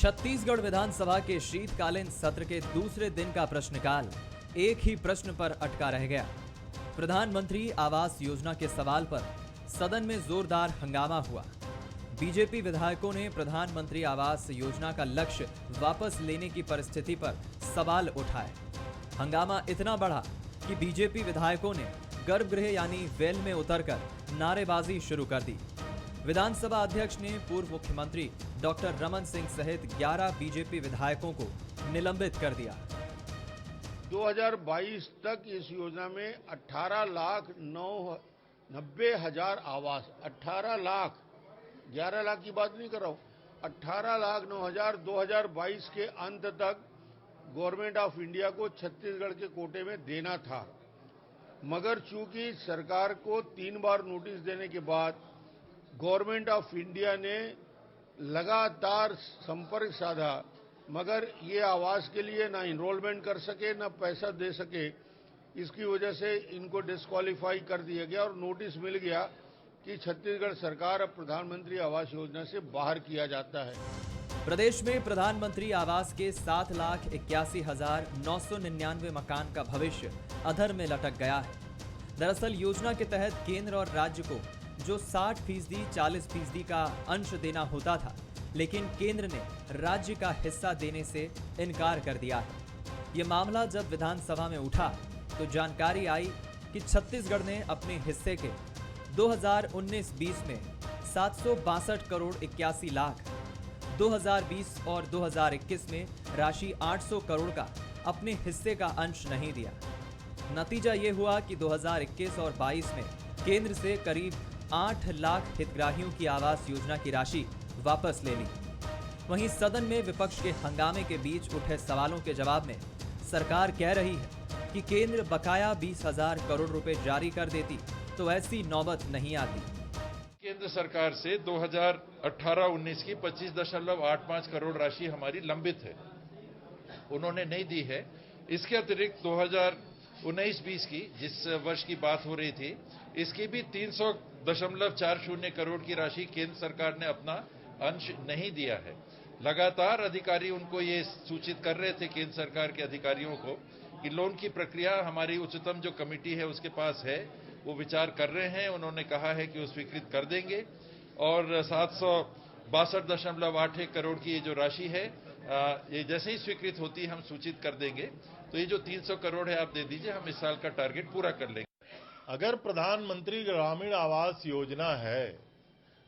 छत्तीसगढ़ विधानसभा के शीतकालीन सत्र के दूसरे दिन का प्रश्नकाल एक ही प्रश्न पर अटका रह गया। प्रधानमंत्री आवास योजना के सवाल पर सदन में जोरदार हंगामा हुआ। बीजेपी विधायकों ने प्रधानमंत्री आवास योजना का लक्ष्य वापस लेने की परिस्थिति पर सवाल उठाए। हंगामा इतना बढ़ा कि बीजेपी विधायकों ने गर्भगृह यानी वेल में उतरकर नारेबाजी शुरू कर दी। विधानसभा अध्यक्ष ने पूर्व मुख्यमंत्री डॉक्टर रमन सिंह सहित 11 बीजेपी विधायकों को निलंबित कर दिया। 2022 तक इस योजना में 18,90,000 आवास, 18 लाख, 11 लाख की बात नहीं कर रहा हूं, 18,09,000 2022 के अंत तक गवर्नमेंट ऑफ इंडिया को छत्तीसगढ़ के कोटे में देना था। मगर चूंकि सरकार को 3 बार नोटिस देने के बाद गवर्नमेंट ऑफ इंडिया ने लगातार संपर्क साधा, मगर ये आवास के लिए ना इनरोलमेंट कर सके ना पैसा दे सके। इसकी वजह से इनको डिस्क्वालीफाई कर दिया गया और नोटिस मिल गया कि छत्तीसगढ़ सरकार अब प्रधानमंत्री आवास योजना से बाहर किया जाता है। प्रदेश में प्रधानमंत्री आवास के 7,81,999 मकान का भविष्य अधर में लटक गया है। दरअसल योजना के तहत केंद्र और राज्य को जो 60%, 40% का अंश देना होता था, लेकिन केंद्र ने राज्य का हिस्सा देने से इनकार कर दिया है। ये मामला जब विधानसभा में उठा तो जानकारी आई कि छत्तीसगढ़ ने अपने हिस्से के 2019-20 में 762 करोड़ 81 लाख, 2020 और 2021 में राशि 800 करोड़ का अपने हिस्से का अंश नहीं दिया। नतीजा ये हुआ कि 2021 और 22 में केंद्र से करीब 8 लाख हितग्राहियों की आवास योजना की राशि वापस ले ली। वहीं सदन में विपक्ष के हंगामे के बीच उठे सवालों के जवाब में सरकार कह रही है कि केंद्र बकाया 20,000 करोड़ रुपए जारी कर देती तो ऐसी नौबत नहीं आती। केंद्र सरकार से 2018-19 की 25.85 करोड़ राशि हमारी लंबित है, उन्होंने नहीं दी है। इसके अतिरिक्त 2019-20 की जिस वर्ष की बात हो रही थी, इसकी भी 300.40 करोड़ की राशि केंद्र सरकार ने अपना अंश नहीं दिया है। लगातार अधिकारी उनको ये सूचित कर रहे थे, केंद्र सरकार के अधिकारियों को, कि लोन की प्रक्रिया हमारी उच्चतम जो कमेटी है उसके पास है, वो विचार कर रहे हैं। उन्होंने कहा है कि वो स्वीकृत कर देंगे और 762.81 करोड़ की ये जो राशि है, ये जैसे ही स्वीकृत होती है हम सूचित कर देंगे। तो ये जो 300 करोड़ है आप दे दीजिए, हम इस साल का टारगेट पूरा कर लेंगे। अगर प्रधानमंत्री ग्रामीण आवास योजना है,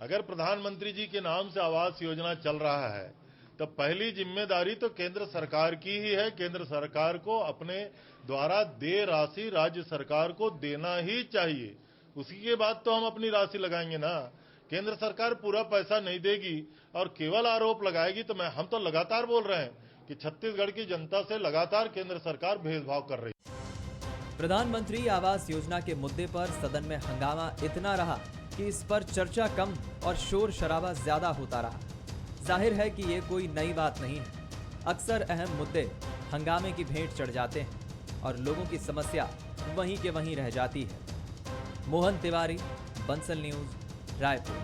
अगर प्रधानमंत्री जी के नाम से आवास योजना चल रहा है, तो पहली जिम्मेदारी तो केंद्र सरकार की ही है। केंद्र सरकार को अपने द्वारा दे राशि राज्य सरकार को देना ही चाहिए। उसी के बाद तो हम अपनी राशि लगाएंगे ना। केंद्र सरकार पूरा पैसा नहीं देगी और केवल आरोप लगाएगी, तो हम तो लगातार बोल रहे हैं कि छत्तीसगढ़ की जनता से लगातार केंद्र सरकार भेदभाव कर रही है। प्रधानमंत्री आवास योजना के मुद्दे पर सदन में हंगामा इतना रहा कि इस पर चर्चा कम और शोर शराबा ज्यादा होता रहा। जाहिर है कि ये कोई नई बात नहीं है। अक्सर अहम मुद्दे हंगामे की भेंट चढ़ जाते हैं और लोगों की समस्या वहीं के वहीं रह जाती है। मोहन तिवारी, बंसल न्यूज, रायपुर।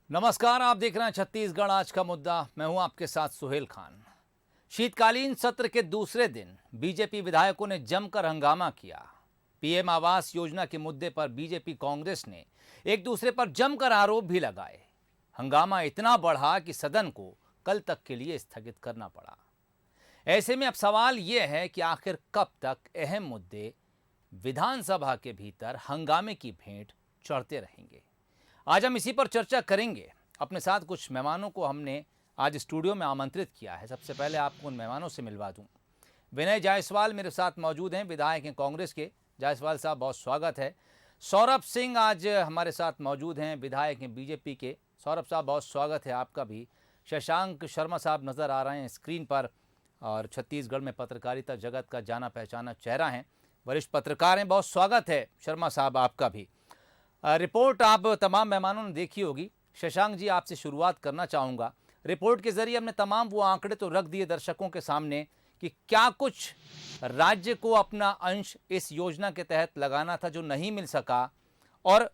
नमस्कार, आप देख रहे हैं छत्तीसगढ़ आज का मुद्दा। मैं हूं आपके साथ सुहेल खान। शीतकालीन सत्र के दूसरे दिन बीजेपी विधायकों ने जमकर हंगामा किया। पीएम आवास योजना के मुद्दे पर बीजेपी कांग्रेस ने एक दूसरे पर जमकर आरोप भी लगाए। हंगामा इतना बढ़ा कि सदन को कल तक के लिए स्थगित करना पड़ा। ऐसे में अब सवाल यह है कि आखिर कब तक अहम मुद्दे विधानसभा के भीतर हंगामे की भेंट चढ़ते रहेंगे। आज हम इसी पर चर्चा करेंगे। अपने साथ कुछ मेहमानों को हमने आज स्टूडियो में आमंत्रित किया है। सबसे पहले आपको उन मेहमानों से मिलवा दूं। विनय जायसवाल मेरे साथ मौजूद हैं, विधायक हैं कांग्रेस के। जायसवाल साहब, बहुत स्वागत है। सौरभ सिंह आज हमारे साथ मौजूद हैं, विधायक हैं बीजेपी के। सौरभ साहब, बहुत स्वागत है आपका भी। शशांक शर्मा साहब नज़र आ रहे हैं स्क्रीन पर और छत्तीसगढ़ में पत्रकारिता जगत का जाना पहचाना चेहरा हैं, वरिष्ठ पत्रकार हैं। बहुत स्वागत है शर्मा साहब आपका भी। रिपोर्ट आप तमाम मेहमानों ने देखी होगी। शशांक जी, आपसे शुरुआत करना चाहूँगा। रिपोर्ट के जरिए हमने तमाम वो आंकड़े तो रख दिए दर्शकों के सामने कि क्या कुछ राज्य को अपना अंश इस योजना के तहत लगाना था जो नहीं मिल सका, और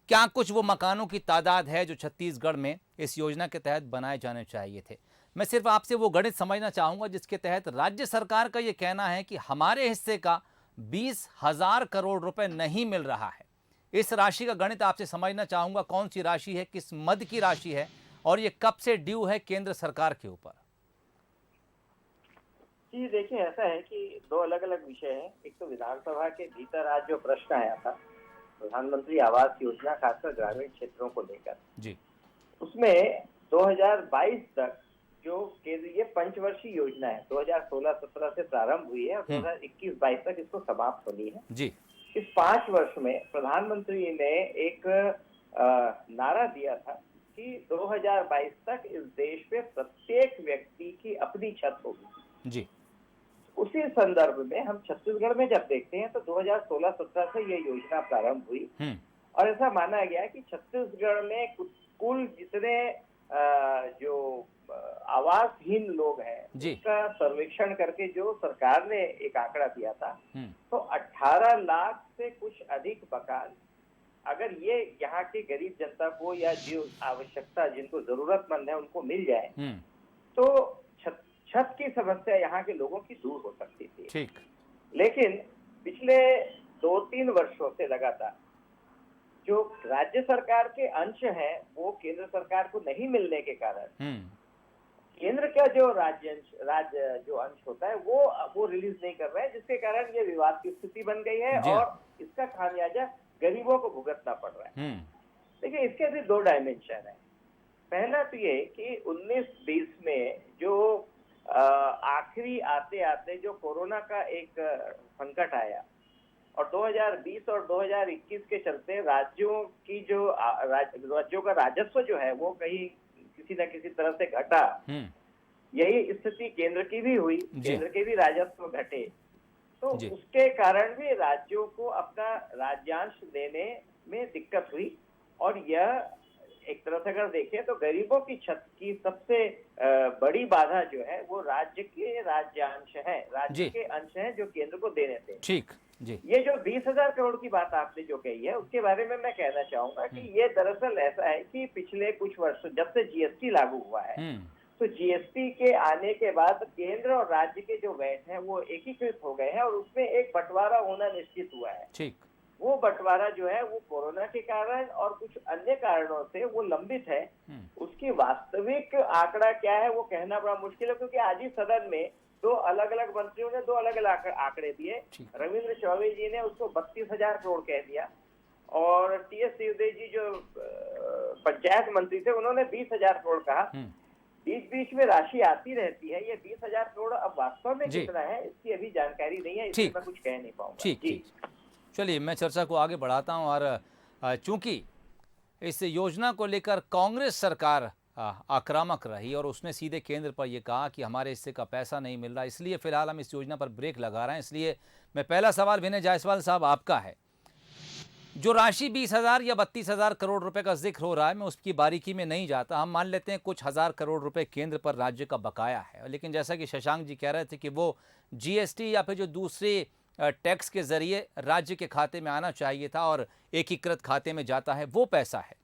क्या कुछ वो मकानों की तादाद है जो छत्तीसगढ़ में इस योजना के तहत बनाए जाने चाहिए थे? मैं सिर्फ आपसे वो गणित समझना चाहूंगा जिसके तहत राज्य सरकार का ये कहना है कि हमारे हिस्से का 20,000 करोड़ रुपए नहीं मिल रहा है। इस राशि का गणित आपसे समझना चाहूंगा, कौन सी राशि है, किस मद की राशि है और ये कब से ड्यू है केंद्र सरकार के ऊपर? जी देखिए, ऐसा है कि दो अलग अलग विषय हैं। एक तो विधानसभा के भीतर आज जो प्रश्न आया था प्रधानमंत्री आवास योजना, खासकर ग्रामीण क्षेत्रों को लेकर, जी, उसमें 2022 तक जो ये पंचवर्षीय योजना है, 2016-17 से प्रारंभ हुई है और 2021-22 तक इसको समाप्त होनी है। जी, इस 5 वर्ष में प्रधानमंत्री ने एक नारा दिया था कि 2022 तक इस देश में प्रत्येक व्यक्ति की अपनी छत होगी। जी, उसी संदर्भ में हम छत्तीसगढ़ में जब देखते हैं तो 2016-17 से ये योजना प्रारंभ हुई और ऐसा माना गया कि छत्तीसगढ़ में कुल जितने जो आवासहीन लोग हैं उसका सर्वेक्षण करके जो सरकार ने एक आंकड़ा दिया था, तो 18 लाख से कुछ अधिक मकान अगर ये यहाँ के गरीब जनता को या जो आवश्यकता जिनको जरूरतमंद है उनको मिल जाए तो छत की समस्या यहाँ के लोगों की दूर हो सकती थी। ठीक। लेकिन पिछले 2-3 वर्षों से लगातार जो राज्य सरकार के अंश हैं वो केंद्र सरकार को नहीं मिलने के कारण केंद्र का जो राज्य जो अंश होता है वो रिलीज नहीं कर रहे हैं, जिसके कारण ये विवाद की स्थिति बन गई है और इसका खामियाजा गरीबों को भुगतना पड़ रहा है। देखिए, इसके भी 2 डायमेंशन है। पहला तो ये कि 19-20 में जो आखिरी आते आते जो कोरोना का एक संकट आया और 2020 और 2021 के चलते राज्यों की जो राज्यों का राजस्व जो है वो कहीं किसी न किसी तरह से घटा। यही स्थिति केंद्र की भी हुई, केंद्र के भी राजस्व घटे, तो उसके कारण भी राज्यों को अपना राज्यांश देने में दिक्कत हुई और यह एक तरह से अगर देखें तो गरीबों की छत की सबसे बड़ी बाधा जो है वो राज्य के राज्यांश है, राज्य के अंश हैं जो केंद्र को देने थे। ठीक जी। ये जो 20,000 करोड़ की बात आपने जो कही है उसके बारे में मैं कहना चाहूंगा कि ये दरअसल ऐसा है कि पिछले कुछ वर्षों जब से जीएसटी लागू हुआ है तो जीएसटी के आने के बाद केंद्र और राज्य के जो वैट हैं वो एकीकृत हो गए हैं और उसमें एक बंटवारा होना निश्चित हुआ है। ठीक। वो बंटवारा जो है वो कोरोना के कारण और कुछ अन्य कारणों से वो लंबित है। उसकी वास्तविक आंकड़ा क्या है वो कहना बड़ा मुश्किल है, क्योंकि आज ही सदन में 2 अलग अलग मंत्रियों ने 2 अलग अलग आंकड़े दिए। रविंद्र चौबे जी ने उसको 32,000 करोड़ कह दिया और टीएस सिंहदेव जी जो पंचायत मंत्री थे उन्होंने 20,000 करोड़ कहा। बीच बीच में राशि आती रहती है। ये 20,000 करोड़ अब वास्तव में कितना है इसकी अभी जानकारी नहीं है, इसलिए मैं कुछ कह नहीं पाऊंगा। ठीक। चलिए, मैं चर्चा को आगे बढ़ाता हूं और चूंकि इस योजना को लेकर कांग्रेस सरकार आक्रामक रही और उसने सीधे केंद्र पर यह कहा कि हमारे हिस्से का पैसा नहीं मिल रहा, इसलिए फिलहाल हम इस योजना पर ब्रेक लगा रहे हैं। इसलिए मैं पहला सवाल विनय जायसवाल साहब आपका है। जो राशि 20,000 या 32,000 करोड़ रुपए का जिक्र हो रहा है, मैं उसकी बारीकी में नहीं जाता। हम मान लेते हैं कुछ हजार करोड़ रुपए केंद्र पर राज्य का बकाया है, लेकिन जैसा कि शशांक जी कह रहे थे कि वो जीएसटी या फिर जो दूसरे टैक्स के जरिए राज्य के खाते में आना चाहिए था और एकीकृत खाते में जाता है, वो पैसा है।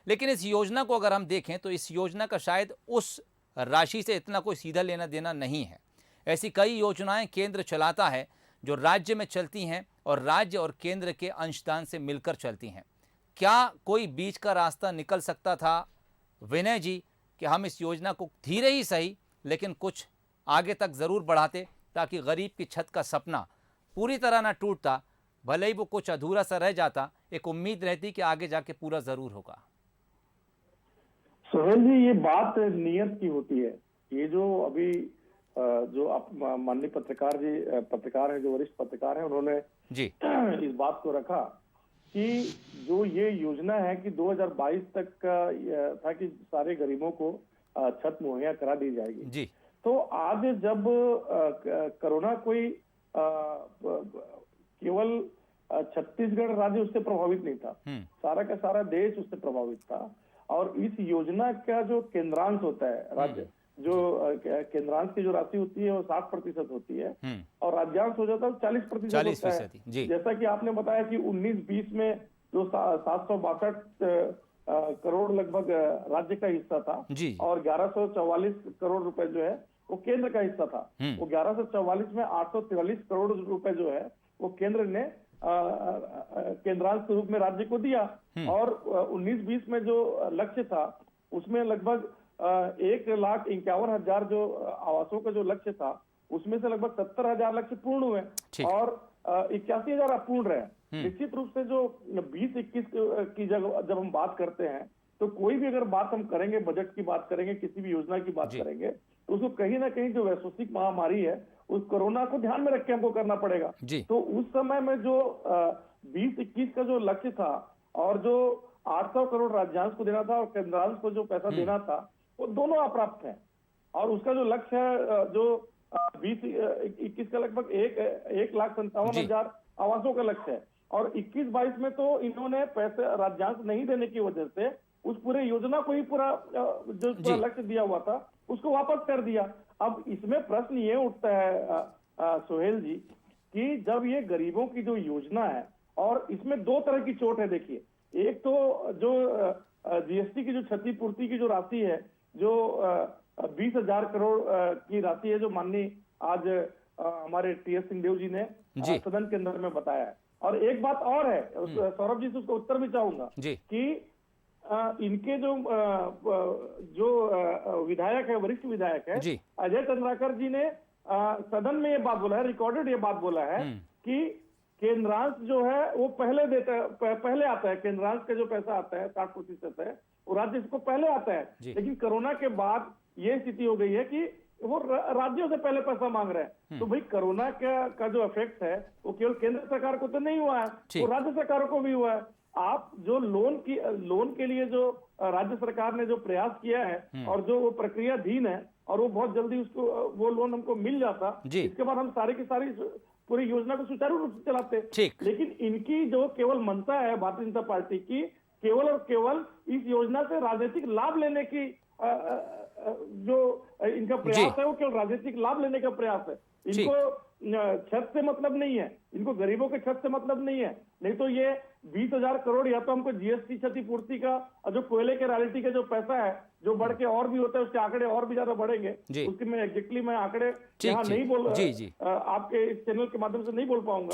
लेकिन इस योजना को अगर हम देखें तो इस योजना का शायद उस राशि से इतना कोई सीधा लेना देना नहीं है। ऐसी कई योजनाएं केंद्र चलाता है जो राज्य में चलती हैं और राज्य और केंद्र के अंशदान से मिलकर चलती हैं। क्या कोई बीच का रास्ता निकल सकता था विनय जी कि हम इस योजना को धीरे ही सही लेकिन कुछ आगे तक ज़रूर बढ़ाते ताकि गरीब की छत का सपना पूरी तरह ना टूटता, भले ही वो कुछ अधूरा सा रह जाता, एक उम्मीद रहती कि आगे जाके पूरा ज़रूर होगा? सोहेल जी, ये बात नियत की होती है। ये जो अभी जो माननीय पत्रकार हैं, जो वरिष्ठ पत्रकार हैं, उन्होंने जी इस बात को रखा कि जो ये योजना है कि 2022 तक का था कि सारे गरीबों को छत मुहैया करा दी जाएगी जी। तो आज जब कोरोना कोई केवल छत्तीसगढ़ राज्य उससे प्रभावित नहीं था, सारा का सारा देश उससे प्रभावित था। और इस योजना का जो केंद्रांश होता है, राज्य जो केंद्रांश की जो राशि होती है वो 60% होती है और राज्यांश हो जाता है 40% होता है। जैसा कि आपने बताया कि 19-20 में जो 762 करोड़ लगभग राज्य का हिस्सा था जी। और 1144 करोड़ रुपए जो है वो केंद्र का हिस्सा था। वो 1144 में 843 करोड़ रुपए जो है वो केंद्र ने केंद्रांश के रूप में राज्य को दिया। और 19-20 में जो लक्ष्य था उसमें लगभग 1,51,000 जो आवासों का जो लक्ष्य था उसमें से लगभग 70,000 लक्ष्य पूर्ण हुए और 81,000 अपूर्ण रहे। निश्चित रूप से जो 20-21 की जब हम बात करते हैं तो कोई भी अगर बात हम करेंगे, बजट की बात करेंगे, किसी भी योजना की बात करेंगे तो उसको कहीं ना कहीं जो वैश्विक महामारी है उस कोरोना को ध्यान में रख के हमको करना पड़ेगा। तो उस समय में जो 20-21 का जो लक्ष्य था और जो 800 करोड़ राज्यांश को देना था और केंद्रांश को जो पैसा देना था वो दोनों अप्राप्त है। और उसका जो लक्ष्य है जो 20-21 का लगभग 1,57,000 आवासों का लक्ष्य है और 21-22 में तो इन्होंने पैसे राज्यांश नहीं देने की वजह से उस पूरे योजना को ही पूरा लक्ष्य दिया हुआ था उसको वापस कर दिया। अब इसमें प्रश्न ये उठता है सोहेल जी कि जब ये गरीबों की जो योजना है और इसमें दो तरह की चोट है। देखिए, एक तो जो जीएसटी की जो क्षतिपूर्ति की जो राशि है जो 20,000 करोड़ की राशि है जो माननीय आज हमारे टीएस सिंहदेव जी ने सदन के अंदर में बताया है। और एक बात और है, सौरभ जी से उसका उत्तर भी चाहूंगा कि इनके जो विधायक है, वरिष्ठ विधायक है अजय चंद्राकर जी ने सदन में ये बात बोला है, रिकॉर्डेड ये बात बोला है कि केंद्रांश जो है वो पहले आता है। केंद्रांश का जो पैसा आता है 60% है वो राज्य को पहले आता है। लेकिन कोरोना के बाद ये स्थिति हो गई है कि वो राज्यों से पहले पैसा मांग रहे हैं। तो भाई कोरोना का जो इफेक्ट है वो केवल केंद्र सरकार को तो नहीं हुआ है, वो राज्य सरकारों को भी हुआ है। आप जो लोन के लिए जो राज्य सरकार ने जो प्रयास किया है और जो वो प्रक्रियाधीन है और वो बहुत जल्दी उसको वो लोन हमको मिल जाता, इसके बाद हम सारी की सारी पूरी योजना को सुचारू रूप से चलाते। लेकिन इनकी जो केवल मंशा है भारतीय जनता पार्टी की, केवल और केवल इस योजना से राजनीतिक लाभ लेने की जो इनका प्रयास है वो केवल राजनीतिक लाभ लेने का प्रयास है। इनको छत से मतलब नहीं है, इनको गरीबों के छत से मतलब नहीं है। नहीं तो ये 20,000 करोड़ या तो हमको जीएसटी क्षतिपूर्ति का और जो कोयले के रॉयल्टी का जो पैसा है जो बढ़ के और भी होता है उसके आंकड़े और भी ज्यादा बढ़ेंगे। उसके मैं एग्जैक्टली मैं आंकड़े यहाँ नहीं बोल आपके इस चैनल के माध्यम से नहीं बोल पाऊंगा।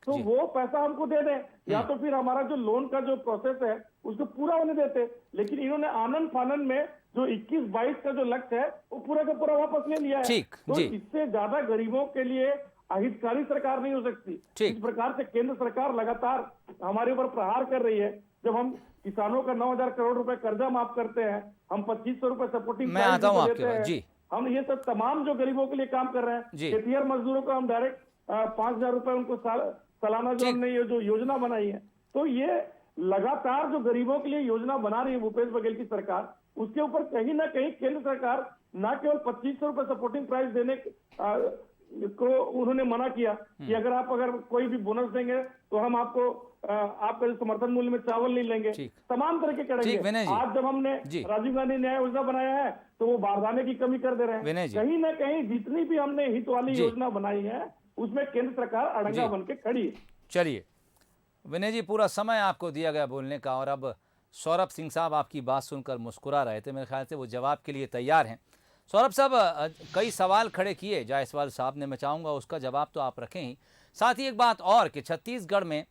तो वो पैसा हमको दे दें या तो फिर हमारा जो लोन का जो प्रोसेस है उसको पूरा होने देते। लेकिन इन्होंने आनंद फानन में जो 21-22 का जो लक्ष्य है वो पूरा का पूरा वापस ले लिया है। तो इससे ज्यादा गरीबों के लिए अहितकारी सरकार नहीं हो सकती। इस प्रकार से केंद्र सरकार लगातार हमारे ऊपर प्रहार कर रही है। जब हम किसानों का 9,000 करोड़ रुपए कर्जा माफ करते हैं, हम 2,500 रुपए सपोर्टिंग प्राइस देते हैं, हम ये सब तमाम जो गरीबों के लिए काम कर रहे हैं। खेतिहर मजदूरों को हम डायरेक्ट 5,000 रुपए उनको सालाना जो हमने ये जो योजना बनाई है, तो ये लगातार जो गरीबों के लिए योजना बना रही है भूपेश बघेल की सरकार, उसके ऊपर कहीं ना कहीं केंद्र सरकार न केवल 2,500 रुपए सपोर्टिंग प्राइस देने को उन्होंने मना किया कि अगर कोई भी बोनस देंगे तो हम आपको आपका जो समर्थन मूल्य में चावल नहीं लेंगे, तमाम तरह के करेंगे। आज जब हमने राजीव गांधी न्याय योजना बनाया है तो वो बारदाने की कमी कर दे रहे हैं। कहीं ना कहीं जितनी भी हमने हित वाली योजना बनाई है उसमें केंद्र सरकार अड़ंगा बन के खड़ी है। चलिए विनय जी, पूरा समय आपको दिया गया बोलने का और अब सौरभ सिंह साहब आपकी बात सुनकर मुस्कुरा रहे थे, मेरे ख्याल से वो जवाब के लिए तैयार हैं। सौरभ साहब, कई सवाल खड़े किए जायसवाल साहब ने, मैं चाहूँगा उसका जवाब तो आप रखें ही। साथ ही एक बात और कि छत्तीसगढ़ में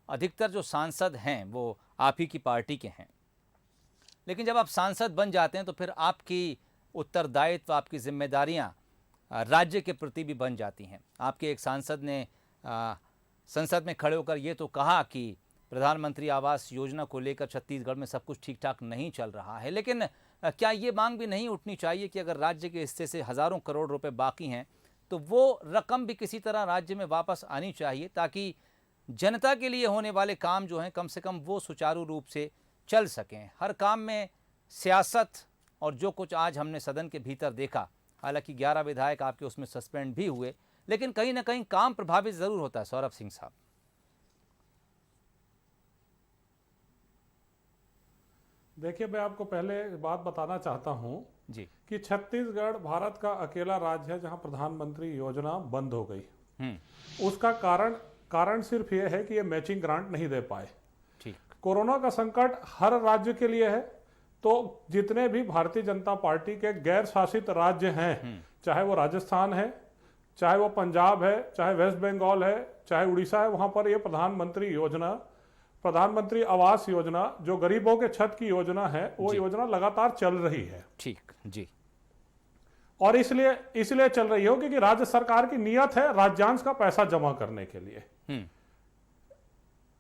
अधिकतर जो सांसद हैं वो आप ही की पार्टी के हैं, लेकिन जब आप सांसद बन जाते हैं तो फिर आपकी उत्तरदायित्व, आपकी जिम्मेदारियां राज्य के प्रति भी बन जाती हैं। आपके एक सांसद ने संसद में खड़े होकर ये तो कहा कि प्रधानमंत्री आवास योजना को लेकर छत्तीसगढ़ में सब कुछ ठीक ठाक नहीं चल रहा है, लेकिन क्या ये मांग भी नहीं उठनी चाहिए कि अगर राज्य के हिस्से से हज़ारों करोड़ रुपए बाकी हैं तो वो रकम भी किसी तरह राज्य में वापस आनी चाहिए ताकि जनता के लिए होने वाले काम जो हैं कम से कम वो सुचारू रूप से चल सकें। हर काम में सियासत और जो कुछ आज हमने सदन के भीतर देखा, हालांकि 11 विधायक आपके उसमें सस्पेंड भी हुए, लेकिन कहीं ना कहीं काम प्रभावित ज़रूर होता है। सौरभ सिंह साहब, देखिए, मैं आपको पहले बात बताना चाहता हूं जी कि छत्तीसगढ़ भारत का अकेला राज्य है जहां प्रधानमंत्री योजना बंद हो गई। उसका कारण सिर्फ ये है कि ये मैचिंग ग्रांट नहीं दे पाए। कोरोना का संकट हर राज्य के लिए है, तो जितने भी भारतीय जनता पार्टी के गैर शासित राज्य हैं, चाहे वो राजस्थान है, चाहे वो पंजाब है, चाहे वेस्ट बंगाल है, चाहे उड़ीसा है, वहां पर ये प्रधानमंत्री योजना, प्रधानमंत्री आवास योजना, जो गरीबों के छत की योजना है, वो योजना लगातार चल रही है। ठीक जी। और इसलिए चल रही हो क्योंकि राज्य सरकार की नियत है राज्यांश का पैसा जमा करने के लिए।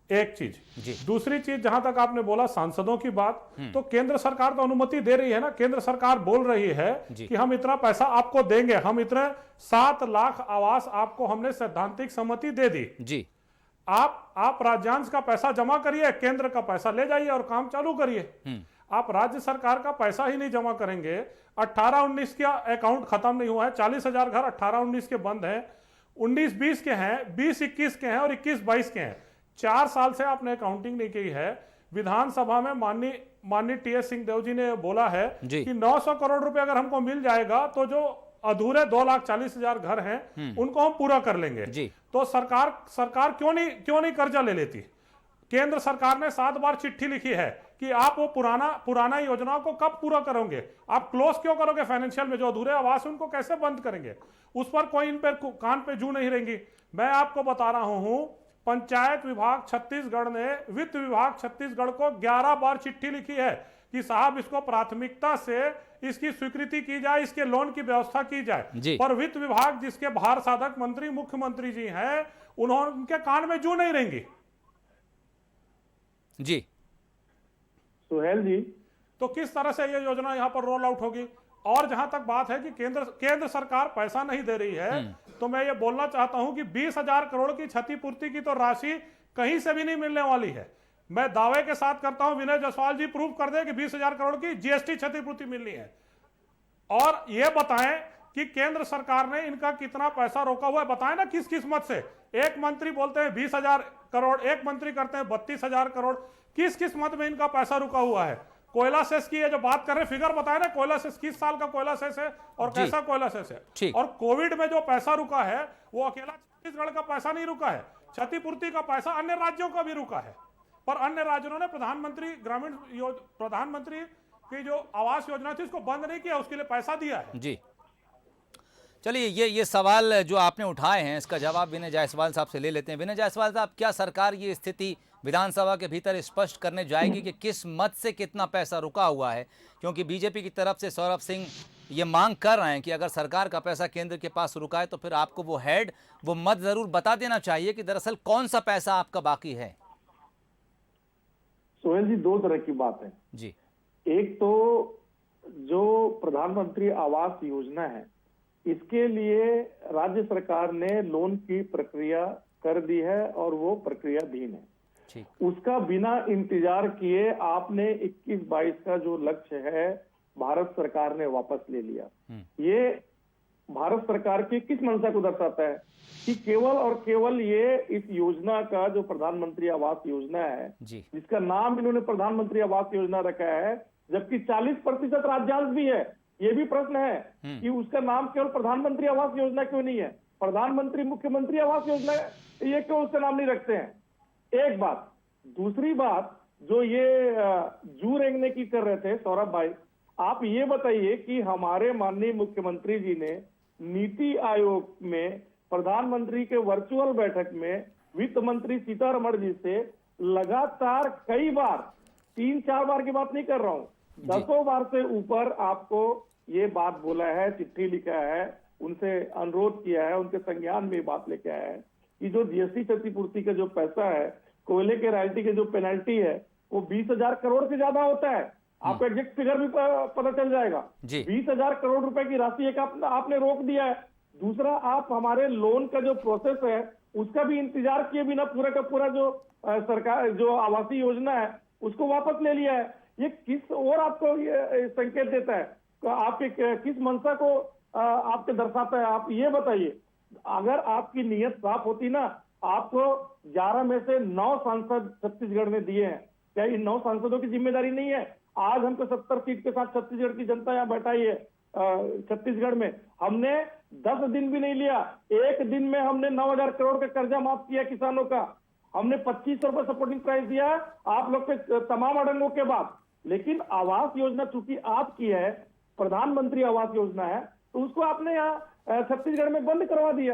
एक चीज। दूसरी चीज, जहां तक आपने बोला सांसदों की बात, तो केंद्र सरकार तो अनुमति दे रही है ना। केंद्र सरकार बोल रही है कि हम इतना पैसा आपको देंगे, हम इतने 7 लाख आवास आपको हमने सैद्धांतिक सहमति दे दी जी। आप राज्यांश का पैसा जमा करिए, केंद्र का पैसा ले जाइए और काम चालू करिए। आप राज्य सरकार का पैसा ही नहीं जमा करेंगे। 18-19 का अकाउंट खत्म नहीं हुआ है, 40,000 घर 18-19 के बंद हैं, 19-20 के हैं, 20-21 के हैं और 21-22 के हैं। 4 साल से आपने अकाउंटिंग नहीं की है। विधानसभा में माननीय टी.एस. सिंहदेव जी ने बोला है कि 900 करोड़ रुपए अगर हमको मिल जाएगा तो जो अधूरे 2,40,000 घर हैं उनको हम पूरा कर लेंगे जी। तो सरकार क्यों नहीं कर्जा ले लेती। केंद्र सरकार ने 7 बार चिट्ठी लिखी है कि आप वो पुराना योजनाओं को कब पूरा करोगे, आप क्लोज क्यों करोगे फाइनेंशियल में, जो अधूरे आवास उनको कैसे बंद करेंगे। उस पर कोई इन पर कान पे जू नहीं रहेंगी। मैं आपको बता रहा हूं, पंचायत विभाग छत्तीसगढ़ ने वित्त विभाग छत्तीसगढ़ को 11 बार चिट्ठी लिखी है कि साहब इसको प्राथमिकता से इसकी स्वीकृति की जाए, इसके लोन की व्यवस्था की जाए। पर वित्त विभाग जिसके भार साधक मंत्री मुख्यमंत्री जी हैं, उनके कान में जू नहीं रहेंगी जी। सुहेल जी, तो किस तरह से ये योजना यहां पर रोल आउट होगी। और जहां तक बात है कि केंद्र सरकार पैसा नहीं दे रही है, तो मैं ये बोलना चाहता हूं कि 20,000 करोड़ की क्षतिपूर्ति की तो राशि कहीं से भी नहीं मिलने वाली है। मैं दावे के साथ करता हूं, विनय जायसवाल जी प्रूव कर दे कि 20,000 करोड़ की जीएसटी क्षतिपूर्ति मिलनी है। और ये बताएं कि केंद्र सरकार ने इनका कितना पैसा रोका हुआ है, बताएं ना किस किस मत से। एक मंत्री बोलते हैं 20,000 करोड़, एक मंत्री करते हैं 32,000 करोड़, किस किस मत में इनका पैसा रुका हुआ है। कोयला सेस की ये जो बात कर रहे हैं, फिगर बताए ना, कोयला सेस किस साल का कोयला सेस है और कैसा कोयला सेस है। और कोविड में जो पैसा रुका है वो अकेला छत्तीसगढ़ का पैसा नहीं रुका है, क्षतिपूर्ति का पैसा अन्य राज्यों का भी रुका है। पर अन्य राज्यों ने प्रधानमंत्री की जो आवास योजना थी उसको बंद नहीं किया, उसके लिए पैसा दिया है जी। चलिए ये सवाल जो आपने उठाए हैं इसका जवाब विनय जायसवाल साहब से ले लेते हैं। विनय जायसवाल साहब, क्या सरकार ये स्थिति विधानसभा के भीतर स्पष्ट करने जाएगी कि किस मद से कितना पैसा रुका हुआ है? क्योंकि बीजेपी की तरफ से सौरभ सिंह ये मांग कर रहे हैं कि अगर सरकार का पैसा केंद्र के पास रुका है तो फिर आपको वो मद जरूर बता देना चाहिए कि दरअसल कौन सा पैसा आपका बाकी है। सोहेल जी, 2 तरह की बात है जी। एक तो जो प्रधानमंत्री आवास योजना है, इसके लिए राज्य सरकार ने लोन की प्रक्रिया कर दी है और वो प्रक्रियाधीन है। उसका बिना इंतजार किए आपने 21-22 का जो लक्ष्य है भारत सरकार ने वापस ले लिया। ये भारत सरकार की किस मंशा को दर्शाता है कि केवल और केवल ये इस योजना का जो प्रधानमंत्री आवास योजना है, जिसका नाम इन्होंने प्रधानमंत्री आवास योजना रखा है, जबकि 40% राज्यांश भी है। ये भी प्रश्न है कि उसका नाम केवल प्रधानमंत्री आवास योजना क्यों नहीं है, प्रधानमंत्री मुख्यमंत्री आवास योजना, ये क्यों उसका नाम नहीं रखते हैं। एक बात। दूसरी बात, जो ये जू रेंगने की कर रहे थे सौरभ भाई, आप ये बताइए कि हमारे माननीय मुख्यमंत्री जी ने नीति आयोग में प्रधानमंत्री के वर्चुअल बैठक में वित्त मंत्री सीतारमण जी से लगातार कई बार, 3-4 बार की बात नहीं कर रहा हूं, 10 बार से ऊपर आपको ये बात बोला है, चिट्ठी लिखा है, उनसे अनुरोध किया है, उनके संज्ञान में बात लेके आया है कि जो जीएसटी क्षतिपूर्ति का जो पैसा है, कोयले के रॉयल्टी के जो पेनल्टी है, वो 20,000 करोड़ से ज्यादा होता है। आपको एग्जैक्ट फिगर भी पता चल जाएगा। 20,000 करोड़ रुपए की राशि एक आपने रोक दिया है। दूसरा, आप हमारे लोन का जो प्रोसेस है उसका भी इंतजार किए बिना पूरा का पूरा जो सरकार जो आवासीय योजना है उसको वापस ले लिया है। ये किस और आपको ये संकेत देता है, तो आपके किस मंशा को आपके दर्शाता है, आप ये बताइए। अगर आपकी नीयत साफ होती ना, आपको 11 में से 9 सांसद छत्तीसगढ़ ने दिए हैं। क्या इन 9 सांसदों की जिम्मेदारी नहीं है? आज हमको 70 सीट के साथ छत्तीसगढ़ की जनता यहाँ बैठाई है। छत्तीसगढ़ में हमने 10 दिन भी नहीं लिया, 1 दिन में हमने 9,000 करोड़ का कर्जा माफ किया किसानों का। हमने 2500 रुपए सपोर्टिंग प्राइस दिया है आप लोग के तमाम अड़ंगों के बाद। लेकिन आवास योजना चूंकि आपकी है, प्रधानमंत्री आवास योजना है, तो उसको आपने यहाँ छत्तीसगढ़ में बंद करवा दिया।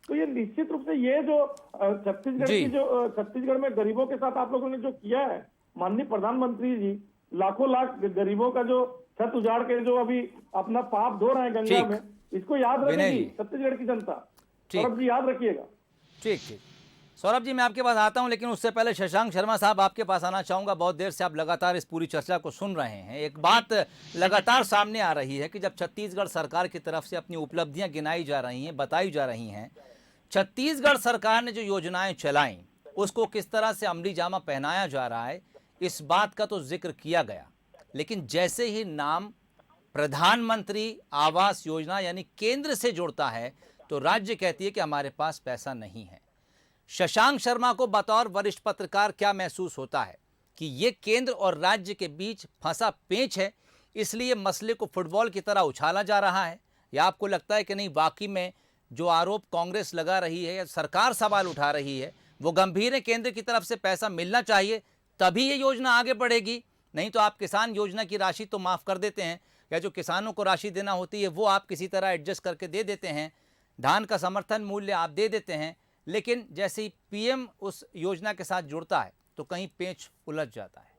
तो ये निश्चित रूप से ये जो छत्तीसगढ़ में गरीबों के साथ आप लोगों ने जो किया है, माननीय प्रधानमंत्री जी लाखों लाख गरीबों का जो छत उजाड़ के जो अभी अपना पाप धो रहे हैं गंगा में, इसको याद रखेगी छत्तीसगढ़ की जनता। सौरभ जी याद रखिएगा। ठीक ठीक सौरभ जी, मैं आपके पास आता हूं, लेकिन उससे पहले शशांक शर्मा साहब आपके पास आना चाहूंगा। बहुत देर से आप लगातार इस पूरी चर्चा को सुन रहे हैं। एक बात लगातार सामने आ रही है कि जब छत्तीसगढ़ सरकार की तरफ से अपनी उपलब्धियां गिनाई जा रही हैं, बताई जा रही हैं, छत्तीसगढ़ सरकार ने जो योजनाएं चलाई उसको किस तरह से अमली जामा पहनाया जा रहा है, इस बात का तो जिक्र किया गया। लेकिन जैसे ही नाम प्रधानमंत्री आवास योजना यानी केंद्र से जुड़ता है तो राज्य कहती है कि हमारे पास पैसा नहीं है। शशांक शर्मा को बतौर वरिष्ठ पत्रकार क्या महसूस होता है कि ये केंद्र और राज्य के बीच फंसा पेंच है, इसलिए मसले को फुटबॉल की तरह उछाला जा रहा है, या आपको लगता है कि नहीं वाकई में जो आरोप कांग्रेस लगा रही है या सरकार सवाल उठा रही है वो गंभीर है, केंद्र की तरफ से पैसा मिलना चाहिए तभी ये योजना आगे बढ़ेगी, नहीं तो आप किसान योजना की राशि तो माफ़ कर देते हैं, या जो किसानों को राशि देना होती है वो आप किसी तरह एडजस्ट करके दे देते हैं, धान का समर्थन मूल्य आप दे देते हैं, लेकिन जैसे ही पीएम उस योजना के साथ जुड़ता है तो कहीं पेंच उलझ जाता है।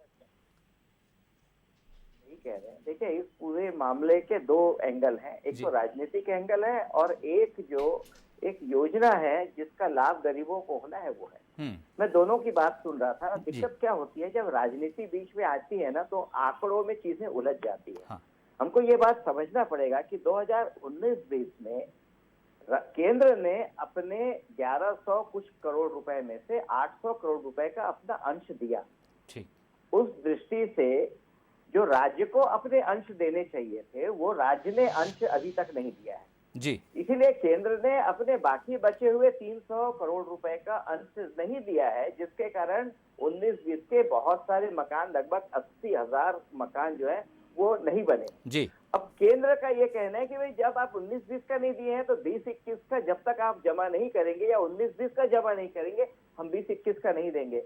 कह रहे हैं, देखिए इस पूरे मामले के दो एंगल हैं, एक तो राजनीतिक एंगल है और एक योजना है जिसका लाभ गरीबों को होना है वो है। मैं दोनों की बात सुन रहा था। दिक्कत क्या होती है जब राजनीति बीच में आती है ना, तो आंकड़ों में चीजें उलझ जाती है। हाँ। हमको ये बात समझना पड़ेगा कि 2019-20 में केंद्र ने अपने 1100 कुछ करोड़ रुपए में से 800 करोड़ रुपए का अपना अंश दिया। ठीक। उस दृष्टि से जो राज्य को अपने अंश देने चाहिए थे वो राज्य ने अंश अभी तक नहीं दिया है जी। इसीलिए केंद्र ने अपने बाकी बचे हुए 300 करोड़ रुपए का अंश नहीं दिया है, जिसके कारण 19-20 के बहुत सारे मकान, लगभग 80,000 मकान जो है वो नहीं बने जी। अब केंद्र का ये कहना है कि भाई जब आप 19-20 का नहीं दिए हैं तो 20-21 का जब तक आप जमा नहीं करेंगे या 19-20 का जमा नहीं करेंगे हम 20-21 का नहीं देंगे।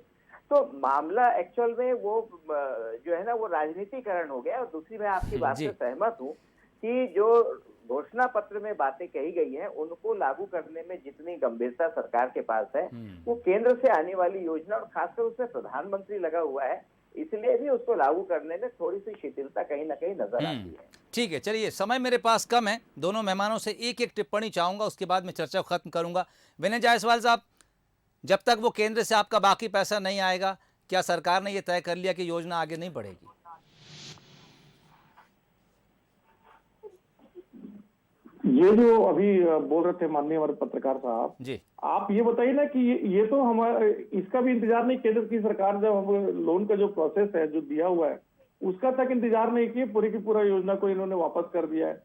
तो मामला एक्चुअल में वो जो है ना वो राजनीतिकरण हो गया। और दूसरी मैं आपकी बात से सहमत हूँ कि जो घोषणा पत्र में बातें कही गई हैं उनको लागू करने में जितनी गंभीरता सरकार के पास है वो केंद्र से आने वाली योजना और खासकर उसमें प्रधानमंत्री लगा हुआ है, इसलिए भी उसको लागू करने में थोड़ी सी शिथिलता कहीं ना कहीं नजर आती है। ठीक है, चलिए समय मेरे पास कम है, दोनों मेहमानों से एक एक टिप्पणी चाहूंगा, उसके बाद मैं चर्चा खत्म करूंगा। विनय जायसवाल साहब, जब तक वो केंद्र से आपका बाकी पैसा नहीं आएगा क्या सरकार ने ये तय कर लिया कि योजना आगे नहीं बढ़ेगी? ये जो अभी बोल रहे थे माननीय हमारे पत्रकार साहब जी, आप ये बताइए ना कि ये तो हमारा इसका भी इंतजार नहीं, केंद्र की सरकार जब हम लोन का जो प्रोसेस है जो दिया हुआ है उसका तक इंतजार नहीं किए, पूरी की पूरा योजना को इन्होंने वापस कर दिया है।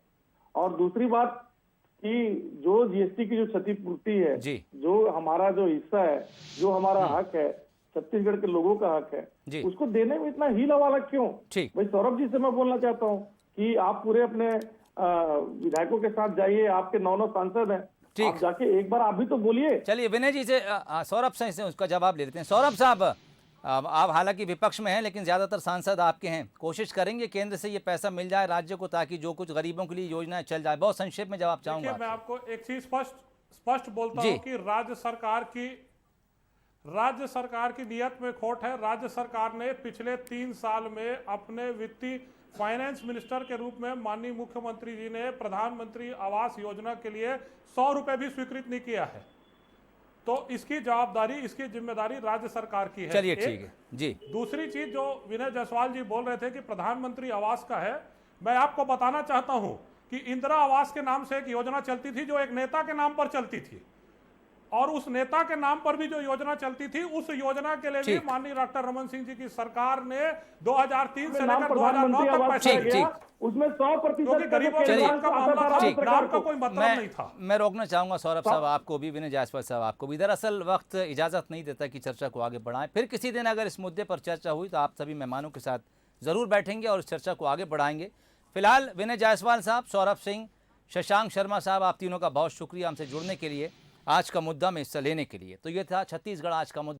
और दूसरी बात कि जो जीएसटी की जो क्षतिपूर्ति है जी, जो हमारा जो हिस्सा है, जो हमारा हक है, छत्तीसगढ़ के लोगों का हक है, उसको देने में इतना हीला वाला क्यों? भाई सौरभ जी से मैं बोलना चाहता हूँ कि आप पूरे अपने विधायकों के साथ जाइए, आपके 9 सांसद हैं, आप जाके एक बार आप भी तो बोलिए। चलिए विनय जी से सौरभ से उसका जवाब ले लेते हैं। सौरभ साहब, आप हालांकि विपक्ष में हैं लेकिन ज्यादातर सांसद आपके हैं, कोशिश करेंगे केंद्र से ये पैसा मिल जाए राज्य को ताकि जो कुछ गरीबों के लिए योजनाएं चल जाए। बहुत संक्षेप में जवाब चाहूंगा। मैं आपको एक चीज स्पष्ट बोलता हूं कि राज्य सरकार की नियत में खोट है। राज्य सरकार ने पिछले 3 साल में अपने वित्तीय फाइनेंस मिनिस्टर के रूप में माननीय मुख्यमंत्री जी ने प्रधानमंत्री आवास योजना के लिए 100 रुपए भी स्वीकृत नहीं किया है। तो इसकी जवाबदारी, इसकी जिम्मेदारी राज्य सरकार की है। चलिए ठीक है जी। दूसरी चीज जो विनय जायसवाल जी बोल रहे थे कि प्रधानमंत्री आवास का है, मैं आपको बताना चाहता हूं कि इंदिरा आवास के नाम से एक योजना चलती थी जो एक नेता के नाम पर चलती थी, और उस नेता के नाम पर भी जो योजना चलती थी उस योजना के लिए भी माननीय डॉक्टर रमन सिंह जी की सरकार ने 2003 से लेकर 2009 तक पैसा दिया। उसमें 100% गरीबों के नाम का मामला था, नाम का कोई मतलब नहीं था। मैं रोकना चाहूंगा सौरभ साहब आपको भी, विनय जायसवाल साहब आपको भी। दरअसल वक्त इजाजत नहीं देता कि चर्चा को आगे बढ़ाएं। फिर किसी दिन अगर इस मुद्दे पर चर्चा हुई तो आप सभी मेहमानों के साथ जरूर बैठेंगे और इस चर्चा को आगे बढ़ाएंगे। फिलहाल विनय जायसवाल साहब, सौरभ सिंह, शशांक शर्मा साहब, आप तीनों का बहुत शुक्रिया हमसे जुड़ने के लिए, आज का मुद्दा में हिस्सा लेने के लिए। तो ये था छत्तीसगढ़ आज का मुद्दा।